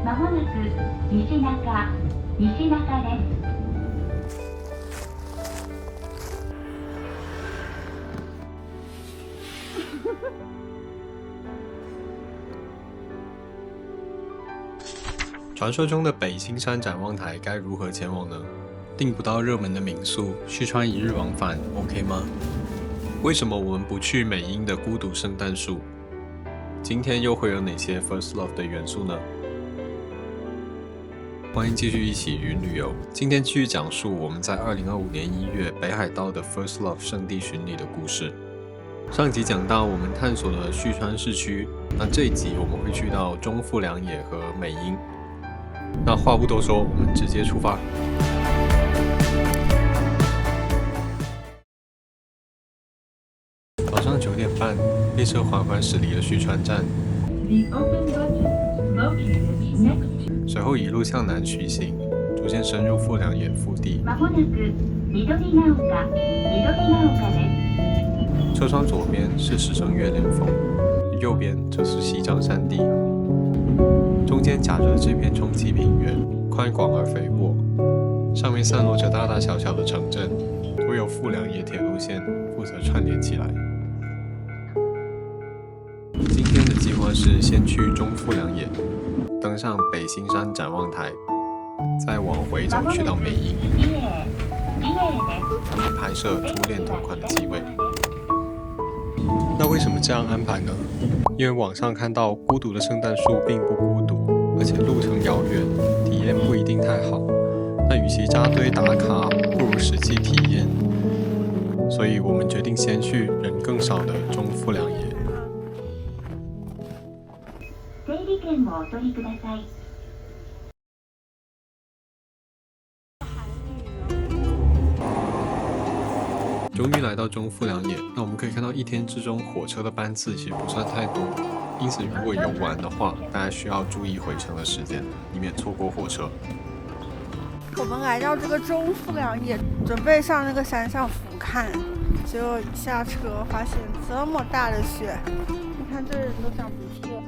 まもなく西中です。传说中的北新山展望台该如何前往呢？订不到热门的民宿，续川一日往返 OK 吗？为什么我们不去美瑛的孤独圣诞树？今天又会有哪些 First Love 的元素呢？欢迎继续一起云旅游。今天继续讲述我们在2025年1月北海道的 First Love 圣地巡礼的故事。上集讲到我们探索了旭川市区，那这一集我们会去到中富良野和美瑛。那话不多说，我们直接出发。早上9点半，列车缓缓驶离了旭川站，随后一路向南徐行，逐渐深入富良野腹地。车窗左边是石城月莲峰，右边则是西藏山地。中间夹着这片冲积平原，宽广而肥沃，上面散落着大大小小的城镇，都由富良野铁路线负责串联起来。今天的计划是先去中富良野，登上北新山展望台，再往回走去到美瑛，以拍摄初恋同款的机位。那为什么这样安排呢？因为网上看到孤独的圣诞树并不孤独，而且路程遥远，体验不一定太好。那与其扎堆打卡，不如实际体验。所以我们决定先去人更少的中富良野。整理券をお取りください。终于来到中富良野，那我们可以看到一天之中火车的班次其实不算太多，因此如果游玩的话，大家需要注意回程的时间，以免错过火车。我们来到这个中富良野，准备上那个山上俯瞰，结果一下车发现这么大的雪，你看这人都长鼻涕了，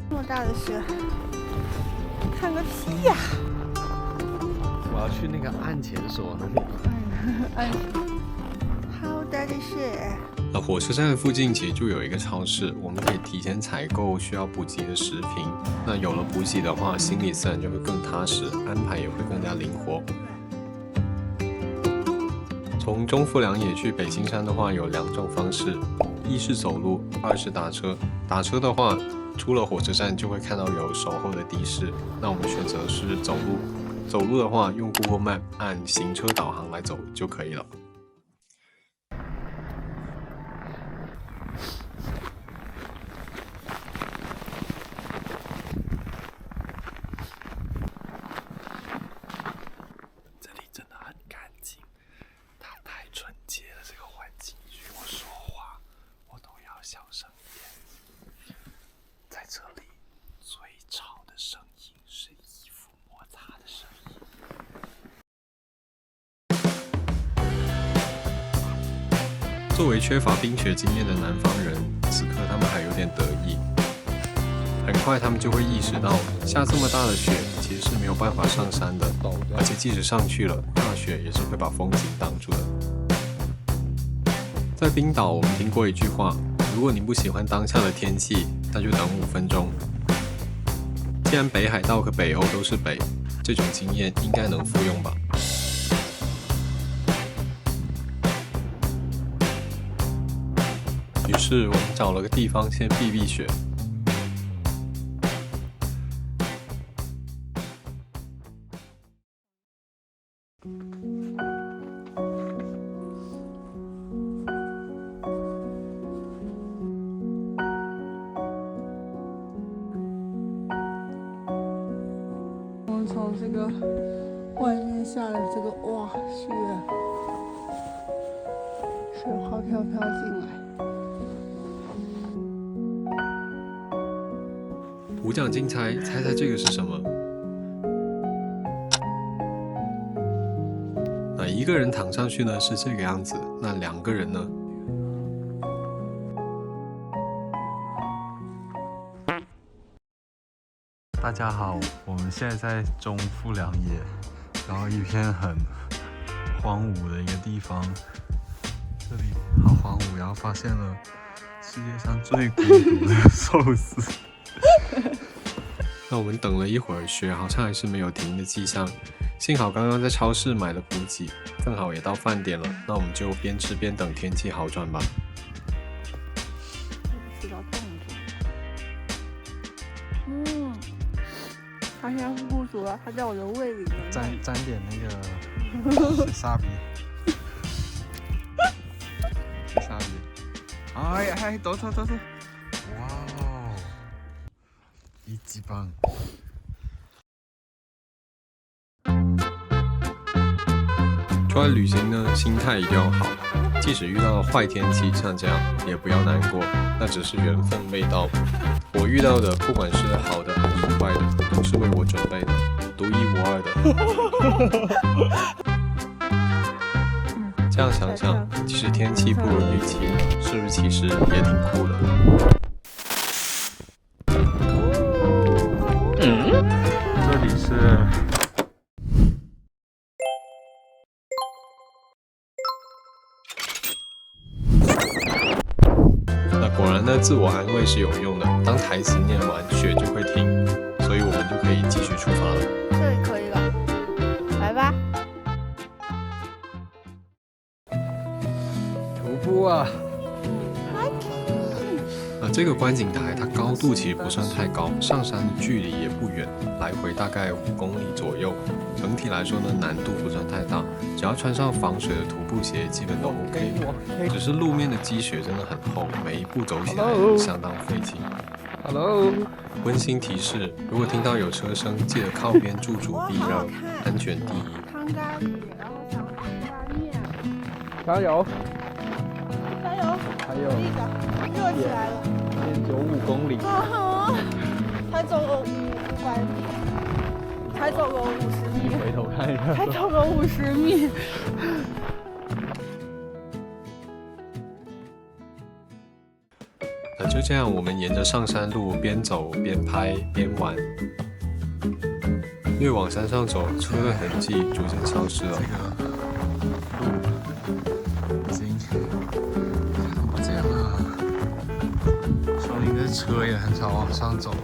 这么大的雪，看个屁呀！我要去那个岸前所那里。好大的雪！那火车站附近其实就有一个超市，我们可以提前采购需要补给的食品。那有了补给的话，心里自然就会更踏实，安排也会更加灵活。从中富良野去北新山的话，有2种方式：一是走路，二是打车。打车的话，出了火车站就会看到有守候的的士，那我们选择是走路。走路的话，用 Google Map 按行车导航来走就可以了。这里真的很干净，它太纯洁了，这个环境与我说话，我都要小声一点。在这里，最吵的声音是衣服摩擦的声音。作为缺乏冰雪经验的南方人，此刻他们还有点得意。很快他们就会意识到，下这么大的雪其实是没有办法上山的，而且即使上去了，大雪也是会把风景挡住的。在冰岛，我们听过一句话：如果你不喜欢当下的天气，那就等5分钟。既然北海道和北欧都是北，这种经验应该能复用吧。于是我们找了个地方先避避雪。我们从这个外面下来，这个哇雪，水花飘飘进来。五奖竞猜，猜猜这个是什么？那一个人躺上去呢是这个样子，那2个人呢？大家好，我们现在在中富良野，然后一片很荒芜的一个地方，这里好荒芜，然后发现了世界上最孤独的寿司。那我们等了一会儿，雪好像还是没有停的迹象。幸好刚刚在超市买了补给，正好也到饭点了。那我们就边吃边等天气好转吧。吃到冻住。它现在是不足了，它在我的胃里面。沾点那个沙比。沙比。哎呀，走！哇哦，一级棒！出来旅行呢，心态一定要好，即使遇到了坏天气，像这样也不要难过，那只是缘分未到。我遇到的，不管是好的还是坏的，都是为我准备的，独一无二的。这样想想，即使天气不如预期，是不是其实也挺酷的？这里是。果然呢，自我安慰是有用的。当台词念完，雪就会停，所以我们就可以继续出发了。这里可以了，来吧。徒步啊！这个观景台它高度其实不算太高，上山的距离也不远，来回大概5公里左右。整体来说呢，难度不算太大，只要穿上防水的徒步鞋，基本都 OK。只是路面的积雪真的很厚，每一步走起来相当费劲。Hello。温馨提示：如果听到有车声，记得靠边驻足避让，安全第一。汤咖喱，然后想吃拉面。加油！加油！还有那个热起来了。95公里。才走了500米，才走了50米。回头看一下。才走了50米。就这样，我们沿着上山路边走边拍边玩。越往山上走，车的痕迹逐渐消失了。这个路已经看不见了，说明这车也很少往上走了。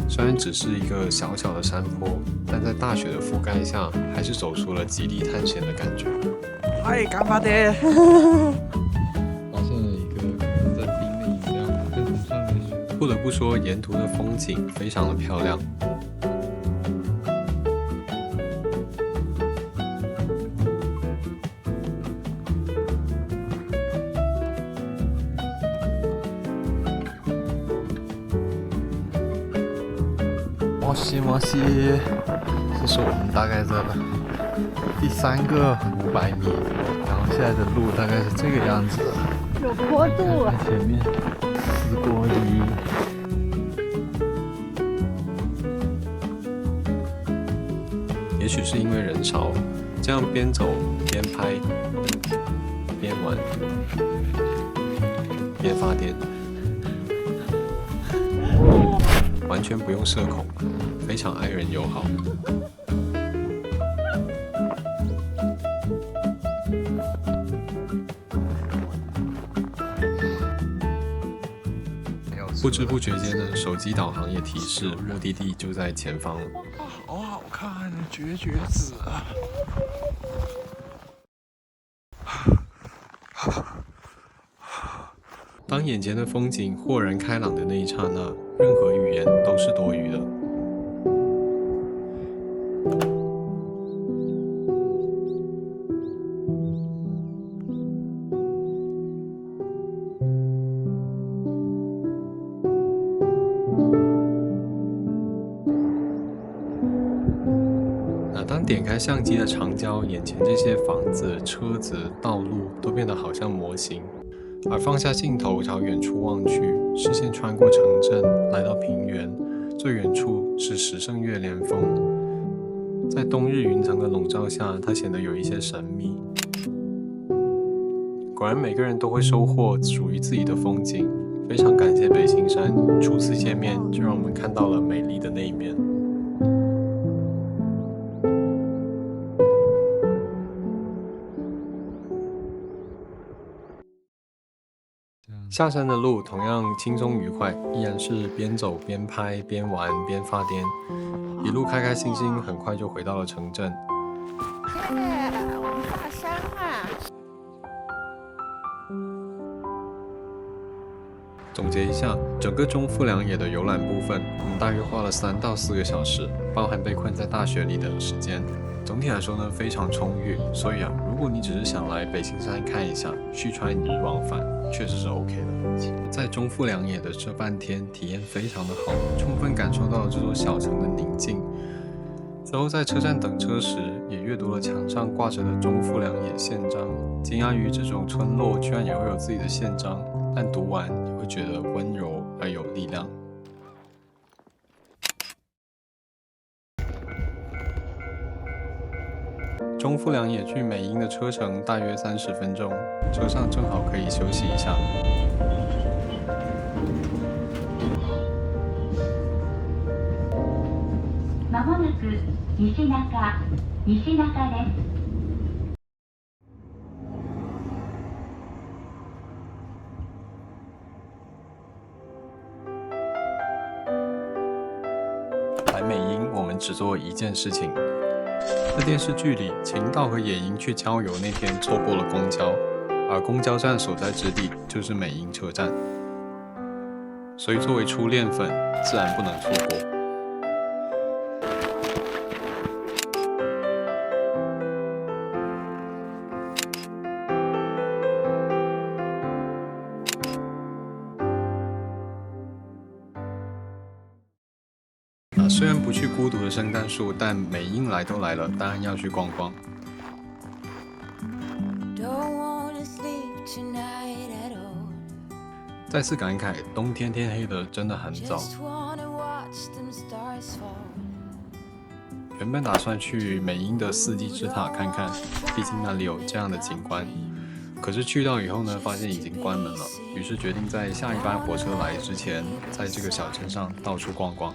虽然只是一个小小的山坡，但在大雪的覆盖下，还是走出了极地探险的感觉。嗨，干巴爹！发现了一个在冰的饮料，跟上面雪。不得不说，沿途的风景非常的漂亮。摩西，这是我们大概的第3个500米，然后现在的路大概是这个样子，有坡度啊！前面4国里。也许是因为人潮，这样边走边拍边玩边发电，完全不用社恐，非常爱人友好。不知不觉间呢，手机导航也提示目的地就在前方了。好好看的绝子啊！当眼前的风景豁然开朗的那一刹那，任何语言都是多余的。当点开相机的长焦，眼前这些房子、车子、道路都变得好像模型。而放下镜头朝远处望去，视线穿过城镇，来到平原，最远处是10胜月连峰。在冬日云层的笼罩下，它显得有一些神秘。果然每个人都会收获属于自己的风景，非常感谢北青山，初次见面就让我们看到了美丽的那一面。下山的路同样轻松愉快，依然是边走边拍边玩边发癫，一路开开心心，很快就回到了城镇。我们下山啊！总结一下，整个中富良野的游览部分，我们大约花了3到4个小时，包含被困在大雪里的时间。总体来说呢，非常充裕。所以啊，如果你只是想来北青山看一下，续穿1日往返，确实是 OK 的。在中富良野的这半天，体验非常的好，充分感受到这座小城的宁静。之后在车站等车时，也阅读了墙上挂着的中富良野宪章，惊讶于这种村落居然也会有自己的宪章，但读完也会觉得温柔而有力量。中富良野去美瑛的车程大约30分钟，车上正好可以休息一下。まもなく西中です。来美瑛，我们只做一件事情。在电视剧里，秦道和野营去郊游那天错过了公交，而公交站所在之地就是美瑛车站，所以作为初恋粉，自然不能错过。虽然不去孤独的圣诞树，但美瑛来都来了，当然要去逛逛。再次感慨，冬天天黑的真的很早。原本打算去美瑛的4季之塔看看，毕竟那里有这样的景观。可是去到以后呢，发现已经关门了，于是决定在下一班火车来之前，在这个小镇上到处逛逛。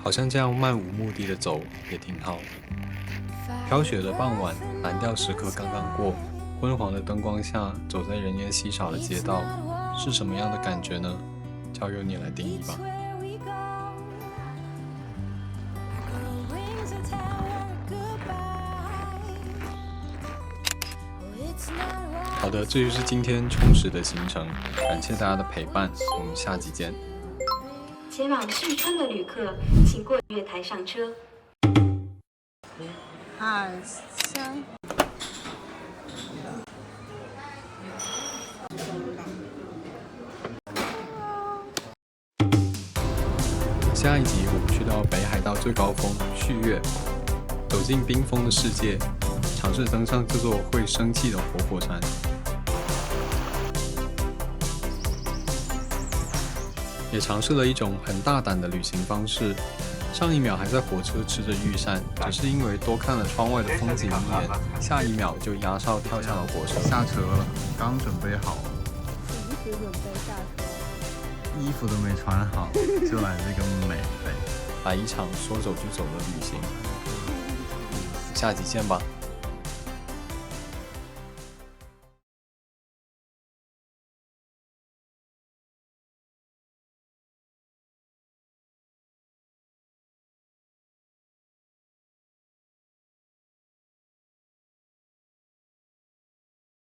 好像这样漫无目的的走也挺好。飘雪的傍晚，蓝调时刻刚刚过，昏黄的灯光下，走在人烟稀少的街道，是什么样的感觉呢？交由你来定义吧。好的，这就是今天充实的行程，感谢大家的陪伴，我们下集见。前往旭川的旅客，请过月台上车。2、3。下一集我们去到北海道最高峰旭月，走进冰封的世界，尝试登上这座会生气的活火山。也尝试了一种很大胆的旅行方式，上一秒还在火车吃着御膳，只是因为多看了窗外的风景一眼，下一秒就压哨跳下了火车。下车了，刚准备好，随时准备下车，衣服都没穿好，就来这个美北，来一场说走就走的旅行。下集见吧。